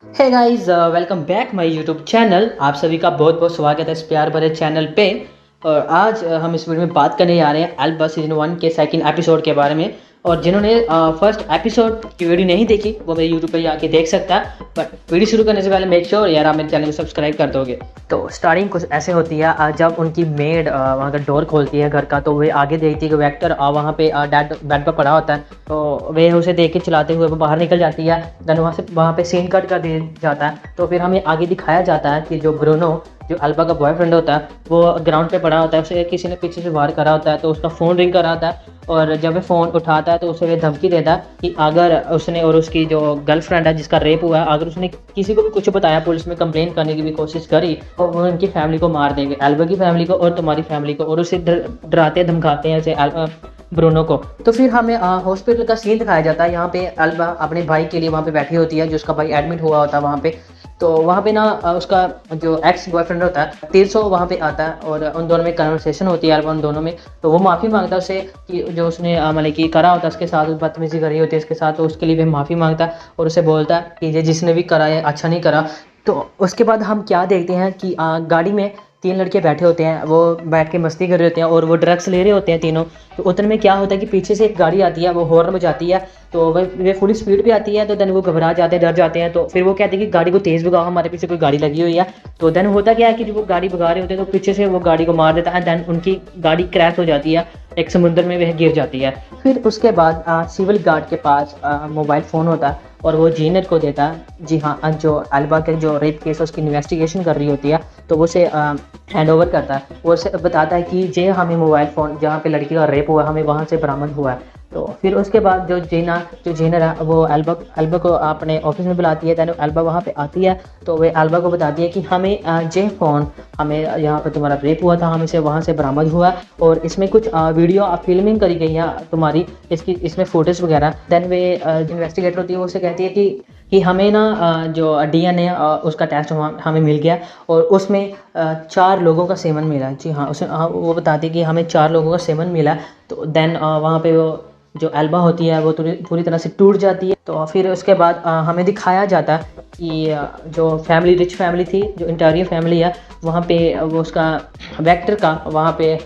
Hey guys, welcome back my YouTube channel. आप सभी का बहुत बहुत स्वागत है इस प्यार भरे चैनल पे। और आज हम इस वीडियो में बात करने जा रहे हैं अल्बा सीजन 1 के सेकंड एपिसोड के बारे में। और जिन्होंने फर्स्ट एपिसोड की वीडियो नहीं देखी वो मेरे यूट्यूब पे जाके देख सकता है। बट वीडियो शुरू करने से पहले मेक श्योर यार आप मेरे चैनल को सब्सक्राइब कर दोगे। तो स्टार्टिंग कुछ ऐसे होती है, जब उनकी मेड वहाँ का डोर खोलती है घर का, तो वे आगे देखती है कि वेक्टर वहाँ पे डैड बेड पर पड़ा होता है। तो वे उसे देख के चलाते हुए वो बाहर निकल जाती है। देन वहाँ पे सीन कट कर दिया जाता है। तो फिर हमें आगे दिखाया जाता है कि जो ब्रूनो, जो अल्बा का बॉयफ्रेंड होता है, वो ग्राउंड पे पड़ा होता है। उसे किसी ने पीछे से वार करा होता है, तो उसका फ़ोन रिंग करा होता है। और जब वो फ़ोन उठाता है तो उसे वे धमकी देता है कि अगर उसने और उसकी जो गर्लफ्रेंड है जिसका रेप हुआ है, अगर उसने किसी को भी कुछ बताया, पुलिस में कंप्लेन करने की भी कोशिश करी, तो वो उनकी फैमिली को मार देंगे, अल्बा की फैमिली को और तुम्हारी फैमिली को। और उसे डराते धमकाते हैं ऐसे ब्रूनो को। तो फिर हमें हॉस्पिटल का सीन दिखाया जाता है। यहाँ पे अल्बा अपने भाई के लिए वहाँ पे बैठी होती है, जो उसका भाई एडमिट हुआ होता है वहाँ पे। तो वहाँ पे ना उसका जो एक्स बॉयफ्रेंड होता है 300 वहाँ पे आता है और उन दोनों में कन्वर्सेशन होती है अल्बा उन दोनों में। तो वो माफ़ी मांगता है उससे कि जो उसने मतलब कि करा होता है उसके साथ, बदतमीजी करी होती है इसके साथ, तो उसके लिए भी माफ़ी मांगता है और उसे बोलता है कि ये जिसने भी करा है अच्छा नहीं करा। तो उसके बाद हम क्या देखते हैं कि गाड़ी में 3 लड़के बैठे होते हैं, वो बैठ के मस्ती कर रहे होते हैं और वो ड्रग्स ले रहे होते हैं तीनों। तो उतने में क्या होता है कि पीछे से एक गाड़ी आती है, वो हॉर्न बजाती है। तो वे फुल स्पीड पे आती है। तो देन वो घबरा जाते हैं, डर जाते हैं। तो फिर वो कहते हैं कि गाड़ी को तेज़ भगाओ, हमारे पीछे कोई गाड़ी लगी हुई है। तो देन होता क्या है कि जब वो गाड़ी भगा रहे होते हैं तो पीछे से वो गाड़ी को मार देता है। देन उनकी गाड़ी क्रैश हो जाती है, एक समुद्र में वह गिर जाती है। फिर उसके बाद सिविल गार्ड के पास मोबाइल फ़ोन होता है और वो जीनत को देता है। जी हाँ, जो अल्बा के जो रेप केस है उसकी इन्वेस्टिगेशन कर रही होती है, तो वो उसे हैंड ओवर करता है। वो उसे बताता है कि जे हमें मोबाइल फ़ोन जहाँ पे लड़की का रेप हुआ हमें वहाँ से बरामद हुआ है। तो फिर उसके बाद जो जीनर है वो अल्बा को अपने ऑफिस में बुलाती है। दैन अल्बा वहाँ पे आती है। तो वे अल्बा को बताती है कि हमें जे फ़ोन हमें यहाँ पे तुम्हारा रेप हुआ था, हमें से वहाँ से बरामद हुआ और इसमें कुछ वीडियो फिल्मिंग करी गई है तुम्हारी, इसमें फोटोज़ वगैरह। दैन वे इन्वेस्टिगेटर होती है, वो उसे कहती है कि हमें ना जो डीएनए उसका टेस्ट हमें मिल गया और उसमें 4 लोगों का सेवन मिला। जी हाँ, उसे वो बताती है कि हमें 4 लोगों का सेवन मिला। तो देन वहाँ पे वो जो एल्बा होती है वो पूरी तरह से टूट जाती है। तो फिर उसके बाद हमें दिखाया जाता है कि जो फैमिली रिच फैमिली थी, जो इंटीरियर फैमिली है, वहाँ पे वो उसका वेक्टर का वहाँ पे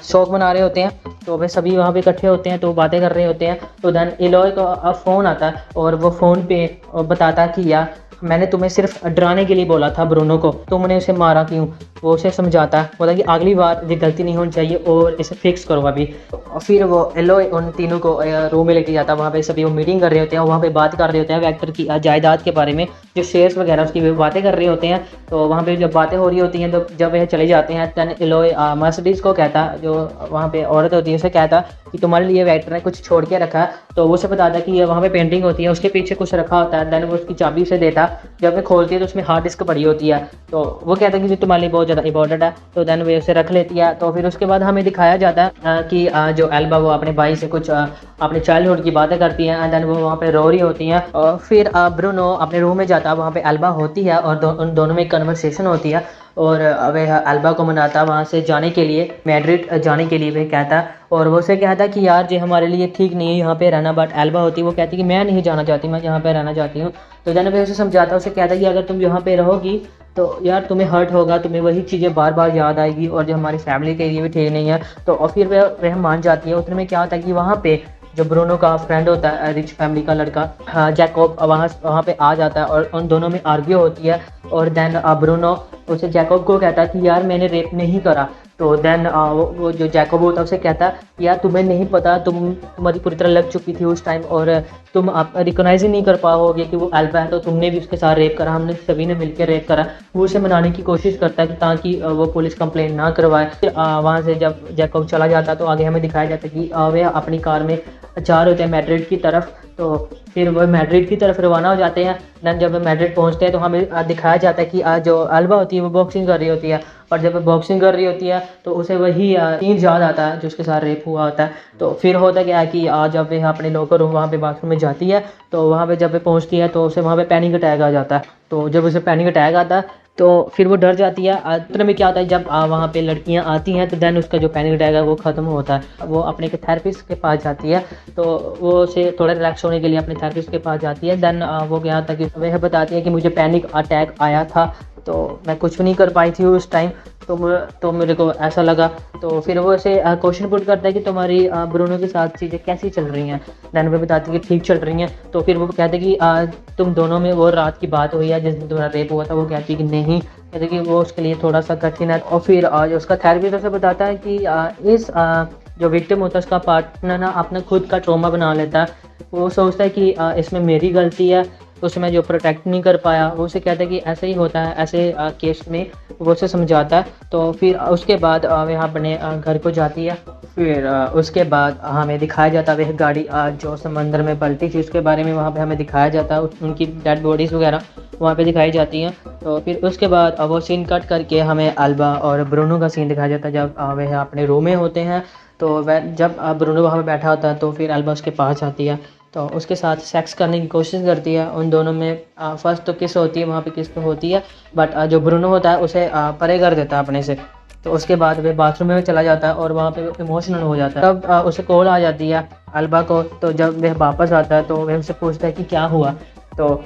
शौक मना रहे होते हैं। तो वे सभी वहाँ पे इकट्ठे होते हैं, तो बातें कर रहे होते हैं। तो देन इलोय का फ़ोन आता है और वो फ़ोन पे बताता है कि यार मैंने तुम्हें सिर्फ डराने के लिए बोला था ब्रूनो को, तुमने उसे मारा क्यों। वो उसे समझाता है, बोला कि अगली बार ये गलती नहीं होनी चाहिए और इसे फिक्स करो अभी। और फिर वो एलोय उन तीनों को रूम में लेके जाता है। वहाँ पे सभी वो मीटिंग कर रहे होते हैं, वहाँ पे बात कर रहे होते हैं वेक्टर की जायदाद के बारे में, जो शेयर्स वगैरह उसकी वे बातें कर रहे होते हैं। तो वहाँ पे जब बातें हो रही होती हैं, तो जब वह चले जाते हैं तन एलोय मर्सिडीज़ को कहता, जो वहाँ पे औरत होती है उसे कहता कि तुम्हारे लिए वेक्टर ने कुछ छोड़ के रखा है। तो वो उसे बताता कि वहाँ पे पेंटिंग होती है, उसके पीछे कुछ रखा होता है। देन वो उसकी चाबी उसे देता। जब वो खोलती है तो उसमें हार्ड डिस्क पड़ी होती है। तो वो कहता है कि जो तुम्हारे लिए बहुत ज़्यादा इंपॉर्टेंट है। तो देन वे उसे रख लेती है। तो फिर उसके बाद हमें दिखाया जाता है कि जो एल्बा वो अपने भाई से कुछ अपने चाइल्डहुड की बातें करती हैं एंड देन वो वहाँ पे रो रही होती हैं। और फिर ब्रूनो अपने रूम में जाता है, वहाँ पे एल्बा होती है और उन दोनों में कन्वर्सेशन होती है। और वह एल्बा को मनाता वहाँ से जाने के लिए, मैड्रिड जाने के लिए वह कहता। और वो उसे कहता कि यार ये हमारे लिए ठीक नहीं है यहाँ पे रहना। बट एल्बा होती वो कहती कि मैं नहीं जाना चाहती, मैं यहाँ पे रहना चाहती हूँ। तो देन वह उसे समझाता, उसे कहता कि अगर तुम यहाँ पे रहोगी तो यार तुम्हें हर्ट होगा, तुम्हें वही चीज़ें बार बार याद आएगी और जो हमारी फैमिली के लिए भी ठीक नहीं है। तो और फिर वह मान जाती है। उतने में क्या होता है कि वहाँ पे जो ब्रूनो का फ्रेंड होता है, रिच फैमिली का लड़का, जैकब, वहाँ पे आ जाता है और उन दोनों में आर्ग्यू होती है। और देन ब्रूनो उसे जैकब को कहता है कि यार मैंने रेप नहीं करा। तो देन वो जो जैकब होता है उसे कहता यार तुम्हें नहीं पता, तुम्हारी पूरी तरह लग चुकी थी उस टाइम और तुम आप रिकॉग्नाइज ही नहीं कर पाओगे कि वो एल्बा है, तो तुमने भी उसके साथ रेप करा, हमने सभी ने मिलकर रेप करा। वो उसे मनाने की कोशिश करता है कि ताकि वो पुलिस कंप्लेंट ना करवाए। फिर वहाँ से जब जैकब चला जाता है तो आगे हमें दिखाया जाता है कि वे अपनी कार में जा रहे होते हैं मैड्रिड की तरफ। तो फिर वह मैड्रिड की तरफ रवाना हो जाते हैं। देन जब मैड्रिड पहुंचते हैं तो हमें दिखाया जाता है कि जो अल्बा होती है वो बॉक्सिंग कर रही होती है। और जब वो बॉक्सिंग कर रही होती है तो उसे वही सीन याद आता है जो उसके साथ रेप हुआ होता है। तो फिर होता क्या है कि जब वह अपने लॉकर रूम वहाँ पे बाथरूम में जाती है, तो वहाँ पे जब वह पहुँचती है तो उसे वहाँ पे पैनिक अटैक आ जाता है। तो जब उसे पैनिक अटैक आता है तो फिर वो डर जाती है। इतने में क्या होता है, जब वहाँ पे लड़कियाँ आती हैं तो देन उसका जो पैनिक अटैक है वो ख़त्म होता है। वो अपने के थेरेपिस्ट के पास जाती है, तो वो उसे थोड़ा रिलैक्स होने के लिए अपने थेरेपिस्ट के पास जाती है। देन वो क्या होता है कि वह बताती है कि मुझे पैनिक अटैक आया था, तो मैं कुछ भी नहीं कर पाई थी उस टाइम, तो मेरे को ऐसा लगा। तो फिर वो ऐसे क्वेश्चन पुट करता है कि तुम्हारी ब्रूनो के साथ चीज़ें कैसी चल रही हैं। दैन वो बताती है कि ठीक चल रही हैं। तो फिर वो कहते हैं कि तुम दोनों में वो रात की बात हुई है जिस दिन तुम्हारा रेप हुआ था। वो कहती है कि नहीं, कहते कि वो उसके लिए थोड़ा सा कठिन है। और फिर उसका थेरेपिस्ट उसे बताता है कि जो विक्टिम होता है उसका पार्टनर ना अपना खुद का ट्रॉमा बना लेता है। वो सोचता है कि इसमें मेरी गलती है, उसे मैं जो प्रोटेक्ट नहीं कर पाया। वो उसे कहता है कि ऐसे ही होता है, ऐसे केस में वो उसे समझाता है। तो फिर उसके बाद वह अपने घर को जाती है। फिर उसके बाद हमें दिखाया जाता है वह गाड़ी जो समंदर में पलटी थी उसके बारे में वहाँ पे हमें दिखाया जाता है। उनकी डेड बॉडीज़ वगैरह वहाँ पे दिखाई जाती हैं। तो फिर उसके बाद वो सीन कट करके हमें अल्बा और ब्रूनो का सीन दिखाया जाता है जब वह अपने रूम में होते हैं। तो वह जब ब्रूनो वहाँ पे बैठा होता है तो फिर अल्बा उसके पास आती है, तो उसके साथ सेक्स करने की कोशिश करती है। उन दोनों में फर्स्ट तो किस होती है, वहाँ पे किस तो होती है, बट जो ब्रूनो होता है उसे परे कर देता है अपने से। तो उसके बाद वह बाथरूम में चला जाता है और वहाँ पे इमोशनल हो जाता है। तब उसे कॉल आ जाती है अल्बा को। तो जब वह वापस आता है तो वह उससे पूछता है कि क्या हुआ। तो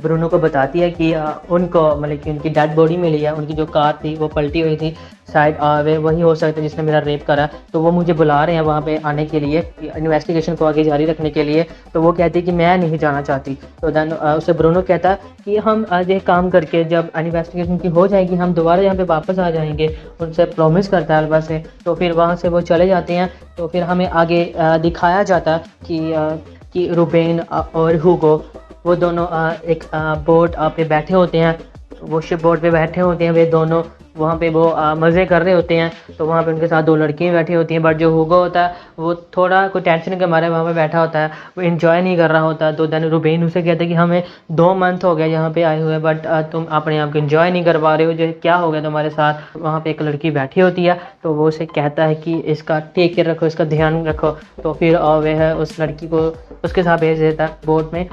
ब्रूनो को बताती है कि उनको मतलब कि उनकी डेड बॉडी मिली है, उनकी जो कार थी वो पलटी हुई थी, शायद वे वही हो सकता है जिसने मेरा रेप करा। तो वो मुझे बुला रहे हैं वहाँ पे आने के लिए, इन्वेस्टिगेशन को आगे जारी रखने के लिए। तो वो कहती है कि मैं नहीं जाना चाहती। तो देन उसे ब्रूनो कहता है कि हम आज एक काम करके जब इन्वेस्टिगेशन की हो जाएगी हम दोबारा यहाँ पे वापस आ जाएंगे, उनसे प्रॉमिस करता है अल्बा से। तो फिर वहाँ से वो चले जाते हैं। तो फिर हमें आगे दिखाया जाता कि रुबेन और हुगो वो दोनों एक बोट पे बैठे होते हैं। वो शिप बोट पे बैठे होते हैं, वे दोनों वहाँ पे वो मज़े कर रहे होते हैं। तो वहाँ पे उनके साथ दो लड़कियाँ बैठी होती हैं, बट जो हुगो होता है वो थोड़ा कोई टेंशन के मारे वहाँ पे बैठा होता है, वो इन्जॉय नहीं कर रहा होता। तो देन रुबेन उसे कहते हैं कि हमें 2 मंथ हो गया यहाँ पे आए हुए, बट तुम अपने आप को इन्जॉय नहीं कर पा रहे हो, जो क्या हो गया तुम्हारे साथ। वहाँ पे एक लड़की बैठी होती है, तो वो उसे कहता है कि इसका टेक केयर रखो, इसका ध्यान रखो। तो फिर वह उस लड़की को उसके साथ भेज देता है बोट में।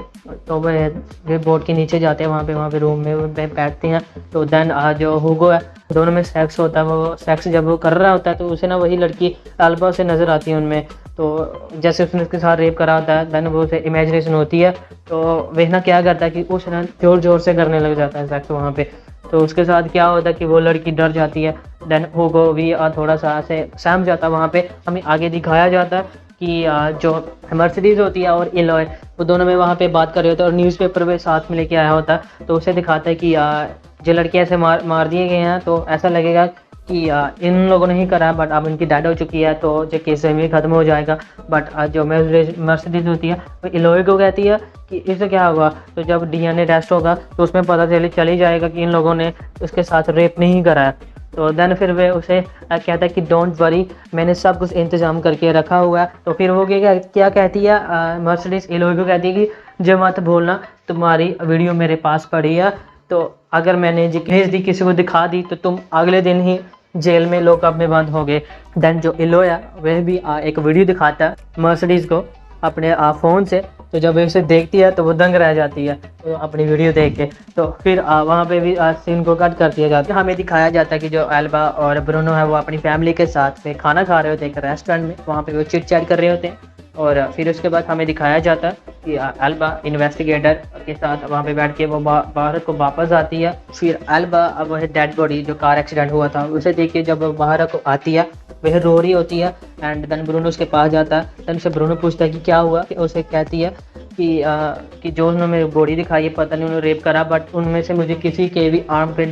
तो वे बोट के नीचे जाते हैं, वहाँ पे रूम में बैठते हैं। तो देन जो हुगो है दोनों में सेक्स होता है। वो सेक्स जब वो कर रहा होता है तो उसे ना वही लड़की अल्बा से नज़र आती है उनमें। तो जैसे उसने उसके साथ रेप करा होता है, देन वो उसे इमेजिनेशन होती है। तो वह ना क्या करता है कि उस ना ज़ोर ज़ोर से करने लग जाता है सेक्स वहाँ पे। तो उसके साथ क्या होता है कि वो लड़की डर जाती है। देन हुगो भी थोड़ा सा ऐसे सहम जाता है। वहाँ पे हमें आगे दिखाया जाता है कि जो मर्सिडीज़ होती है और इलॉय वो दोनों में वहाँ पे बात कर रहे होते हैं और न्यूज़पेपर में साथ में लेके आया होता है। तो उसे दिखाता है कि जो लड़के ऐसे मार दिए गए हैं, तो ऐसा लगेगा कि इन लोगों ने ही करा, बट अब इनकी डेड हो चुकी है तो जो केस है ख़त्म हो जाएगा। बट जो मर्सिडीज़ होती है वो इलॉय को कहती है कि इससे क्या होगा, तो जब डीएनए टेस्ट होगा तो उसमें पता चल ही जाएगा कि इन लोगों ने उसके साथ रेप नहीं करा है। तो देन फिर वे उसे कहता है कि डोंट वरी, मैंने सब कुछ इंतज़ाम करके रखा हुआ है। तो फिर वो क्या कहती है, मर्सिडीज़ इलॉय को कहती है कि जो मत भूलना तुम्हारी वीडियो मेरे पास पड़ी है, तो अगर मैंने भेज दी किसी को दिखा दी तो तुम अगले दिन ही जेल में लॉकअप में बंद हो गए। देन जो इलॉय है वह भी एक वीडियो दिखाता है मर्सिडीज़ को अपने फ़ोन से। तो जब वह उसे देखती है तो वो दंग रह जाती है तो अपनी वीडियो देख के। तो फिर वहाँ पे भी सीन को कट कर दिया जाता है। हमें दिखाया जाता है कि जो अल्बा और ब्रूनो है वो अपनी फैमिली के साथ में खाना खा रहे होते हैं एक रेस्टोरेंट में। वहाँ पे वो चिट चैट कर रहे होते हैं। और फिर उसके बाद हमें दिखाया जाता है कि अल्बा इन्वेस्टिगेटर के साथ वहाँ पे बैठ के वो भारत को वापस आती है। फिर अल्बा अब वह डेड बॉडी जो कार एक्सीडेंट हुआ था उसे देख के जब भारत को आती है वह रो रही होती है। एंड देन ब्रूनो उसके पास जाता है। देन उसे ब्रूनो पूछता है कि क्या हुआ। उसे कहती है कि जो उन्होंने मेरी बॉडी दिखाई है पता नहीं उन्होंने रेप करा, बट उनमें से मुझे किसी के भी आर्म पे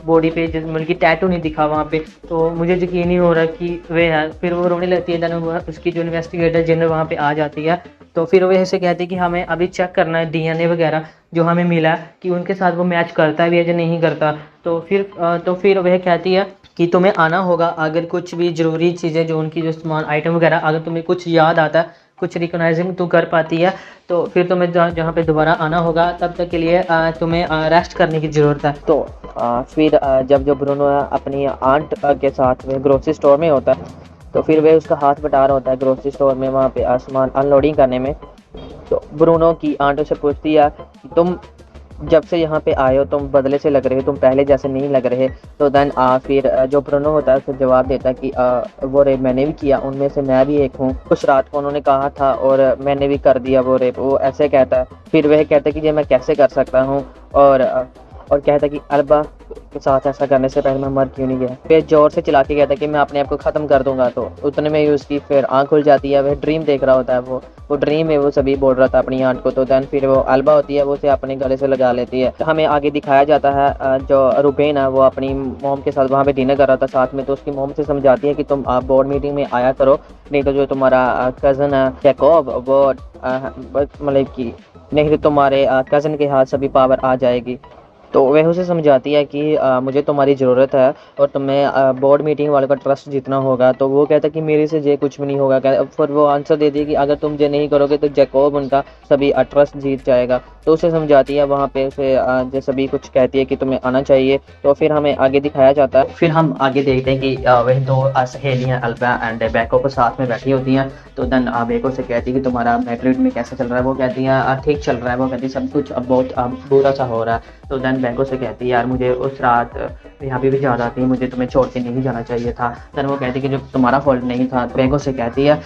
बॉडी पे बल्कि टैटू नहीं दिखा वहाँ पे, तो मुझे यकीन नहीं हो रहा कि वे है। फिर वो रोने लगती है। देन उसकी जो इन्वेस्टिगेटर जनरल वहाँ पे आ जाती है। तो फिर वह ऐसे कहते हैं कि हमें अभी चेक करना है डीएनए वगैरह जो हमें मिला कि उनके साथ वो मैच करता भी है या नहीं करता। तो फिर वह कहती है कि तुम्हें आना होगा, अगर कुछ भी ज़रूरी चीज़ें जो उनकी जो सामान आइटम वगैरह अगर तुम्हें कुछ याद आता है, कुछ रिकॉग्नाइजिंग तू कर पाती है, तो फिर तुम्हें जहाँ पे दोबारा आना होगा। तब तक के लिए तुम्हें रेस्ट करने की ज़रूरत है। तो फिर जब जो ब्रूनो अपनी आंट के साथ वह ग्रोसरी स्टोर में होता है, तो फिर वह उसका हाथ बटा रहा होता है ग्रोसरी स्टोर में वहाँ पे सामान अनलोडिंग करने में। तो ब्रूनो की आंट उसे पूछती है कि तुम जब से यहाँ पे आए हो तुम बदले से लग रहे हो, तुम पहले जैसे नहीं लग रहे। तो देन फिर जो ब्रूनो होता है उसे जवाब देता है कि वो रेप मैंने भी किया, उनमें से मैं भी एक हूँ। कुछ रात को उन्होंने कहा था और मैंने भी कर दिया वो रेप, वो ऐसे कहता है। फिर वह कहता है कि ये मैं कैसे कर सकता हूँ, और और कहता है कि अल्बा के साथ ऐसा करने से पहले मैं मर क्यों नहीं गया। फिर जोर से चिल्ला के कहता है कि मैं अपने आप को ख़त्म कर दूंगा। तो उतने में ही उसकी फिर आँख खुल जाती है, वह ड्रीम देख रहा होता है। वो ड्रीम में वो सभी बोल रहा था अपनी आंट को। तो देन फिर वो अल्बा होती है, वो उसे अपने गले से लगा लेती है। हमें आगे दिखाया जाता है जो रुबेन है वो अपनी मोम के साथ वहाँ पे डिनर कर रहा था साथ में। तो उसकी मोम से समझाती है कि तुम बोर्ड मीटिंग में आया करो, नहीं तो जो तुम्हारा कज़न है जैकब वो मतलब कि नहीं तो तुम्हारे कज़न के हाथ सभी पावर आ जाएगी। तो वह उसे समझाती है कि मुझे तुम्हारी ज़रूरत है और तुम्हें बोर्ड मीटिंग वालों का ट्रस्ट जीतना होगा। तो वो कहता है कि मेरे से ये कुछ भी नहीं होगा। फिर वो आंसर देती है कि अगर तुम ये नहीं करोगे तो जैकब उनका सभी ट्रस्ट जीत जाएगा। तो उसे समझाती है वहाँ पे, उसे जो सभी कुछ कहती है कि तुम्हें आना चाहिए। तो फिर हमें आगे दिखाया जाता है, फिर हम आगे देखते हैं कि वह दो सहेलियाँ अल्बा एंड बेको को साथ में बैठी होती हैं। तो देन बेको से कहती है कि तुम्हारा मैड्रिड में कैसा चल रहा है। वो कहती है ठीक चल रहा है। वो कहती है सब कुछ अब बहुत बुरा सा हो रहा है। तो देन बेको से कहती है यार मुझे उस रात यहाँ पे भी याद आती है, मुझे तुम्हें छोड़ के नहीं जाना चाहिए था। देन वो कहती है कि जो तुम्हारा फॉल्ट नहीं था। बेको से कहती है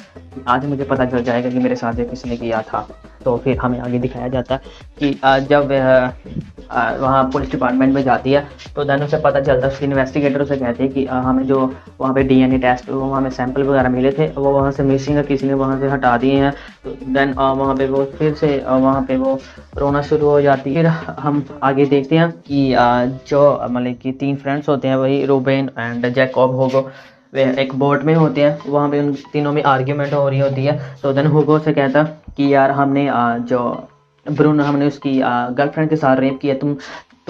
आज मुझे पता चल जाएगा कि मेरे साथ ये किसने किया था। तो फिर हमें आगे दिखाया जाता है कि जब वह वहाँ पुलिस डिपार्टमेंट में जाती है तो देन उसे पता चलता है, उसकी इन्वेस्टिगेटर उसे कहती है कि हमें जो वहाँ पे डीएनए टेस्ट वो हमें सैंपल वगैरह मिले थे वो वहाँ से मिसिंग है, किसी ने वहाँ से हटा दिए हैं। तो देन वहाँ पे वो फिर से वहाँ पे वो रोना शुरू हो जाती है। फिर हम आगे देखते हैं कि जो मतलब कि 3 फ्रेंड्स होते हैं, वही रूबेन एंड जैकब होगो, वे एक बोट में होते हैं। वहाँ पे उन तीनों में आर्ग्यूमेंट हो रही होती है। तो देन हुगो से कहता कि यार हमने जो ब्रूनो हमने उसकी गर्लफ्रेंड के साथ रेप किया, तुम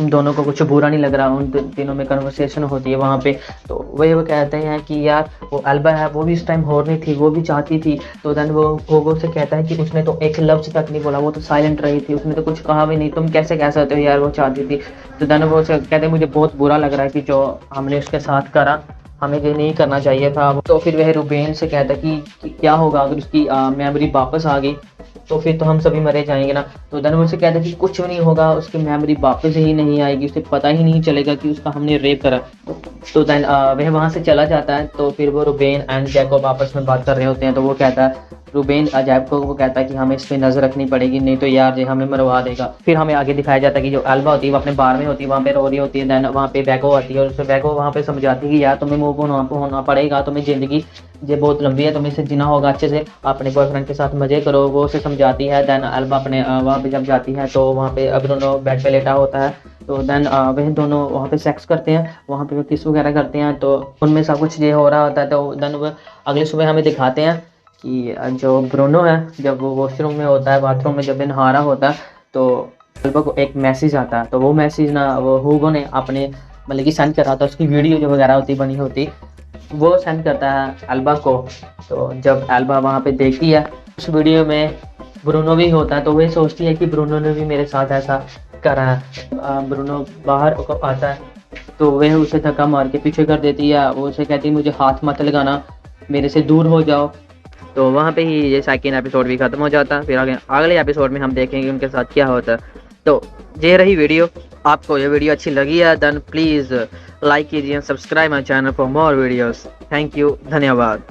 दोनों को कुछ बुरा नहीं लग रहा। उन तीनों में कन्वर्सेशन होती है वहाँ पे। तो वही वो कहते हैं कि यार वो अल्बा है वो भी इस टाइम हॉर्नी थी, वो भी चाहती थी। तो देन वो होगो से कहता है कि उसने तो एक लफ्ज़ तक नहीं बोला, वो तो साइलेंट रही थी, उसने तो कुछ कहा भी नहीं, तुम कैसे कह सकते हो यार वो चाहती थी। तो देन वो कहते हैं मुझे बहुत बुरा लग रहा है कि जो हमने उसके साथ करा, हमें ये नहीं करना चाहिए था। तो फिर वह रुबेन से कहता कि क्या होगा अगर उसकी मेमोरी वापस आ गई, तो फिर तो हम सभी मरे जाएंगे ना। तो देन मुझसे कहता है कि कुछ भी नहीं होगा, उसकी मेमोरी वापस ही नहीं आएगी, उसे पता ही नहीं चलेगा कि उसका हमने रेप करा। तो देन वह वहाँ से चला जाता है। तो फिर वो रुबेन एंड जैकब आपस में बात कर रहे होते हैं। तो वो कहता है रुबेन जैकब को कहता है कि हमें इस पर नज़र रखनी पड़ेगी, नहीं तो यार ये हमें मरवा देगा। फिर हमें आगे दिखाया जाता है कि जो अल्बा होती है वो अपने बार में होती है, वहाँ पे रो रही होती है। देन वहाँ पे बैको आती है और उससे बैको वहाँ पे समझाती है कि यार तुम्हें मूव होना पड़ेगा, तुम्हें ज़िंदगी ये बहुत लंबी है, तुम्हें इसे जीना होगा अच्छे से, अपने बॉयफ्रेंड के साथ मज़े करो। वो उसे समझाती है। देन अल्बा अपने वहाँ पे जब जाती है तो वहाँ पे ब्रूनो बेड पे लेटा होता है। तो देन वह दोनों वहाँ पे सेक्स करते हैं, वहाँ पे वो किस वगैरह करते हैं। तो उनमें सब कुछ ये हो रहा होता है। तो देन वो अगले सुबह हमें दिखाते हैं कि जो ब्रूनो है जब वो वॉशरूम में होता है, बाथरूम में जब नहा रहा होता है, तो अल्बा को एक मैसेज आता है। तो वो मैसेज ना वो हुगो ने अपने मतलब कि सेंड करा था, उसकी वीडियो जो वगैरह होती बनी होती वो सेंड करता है अल्बा को। तो जब अल्बा वहाँ पे देखती है उस वीडियो में ब्रूनो भी होता है, तो वह सोचती है कि ब्रूनो ने भी मेरे साथ ऐसा करा है। ब्रूनो बाहर आता है तो वह उसे धक्का मार के पीछे कर देती है। वो उसे कहती है मुझे हाथ मत लगाना, मेरे से दूर हो जाओ। तो वहाँ पे ही ये सेकंड एपिसोड भी ख़त्म हो जाता है। फिर अगले एपिसोड में हम देखेंगे उनके साथ क्या होता है। तो ये रही वीडियो। आपको ये वीडियो अच्छी लगी है देन प्लीज़ लाइक कीजिए, subscribe my channel for more videos. Thank you, धन्यवाद।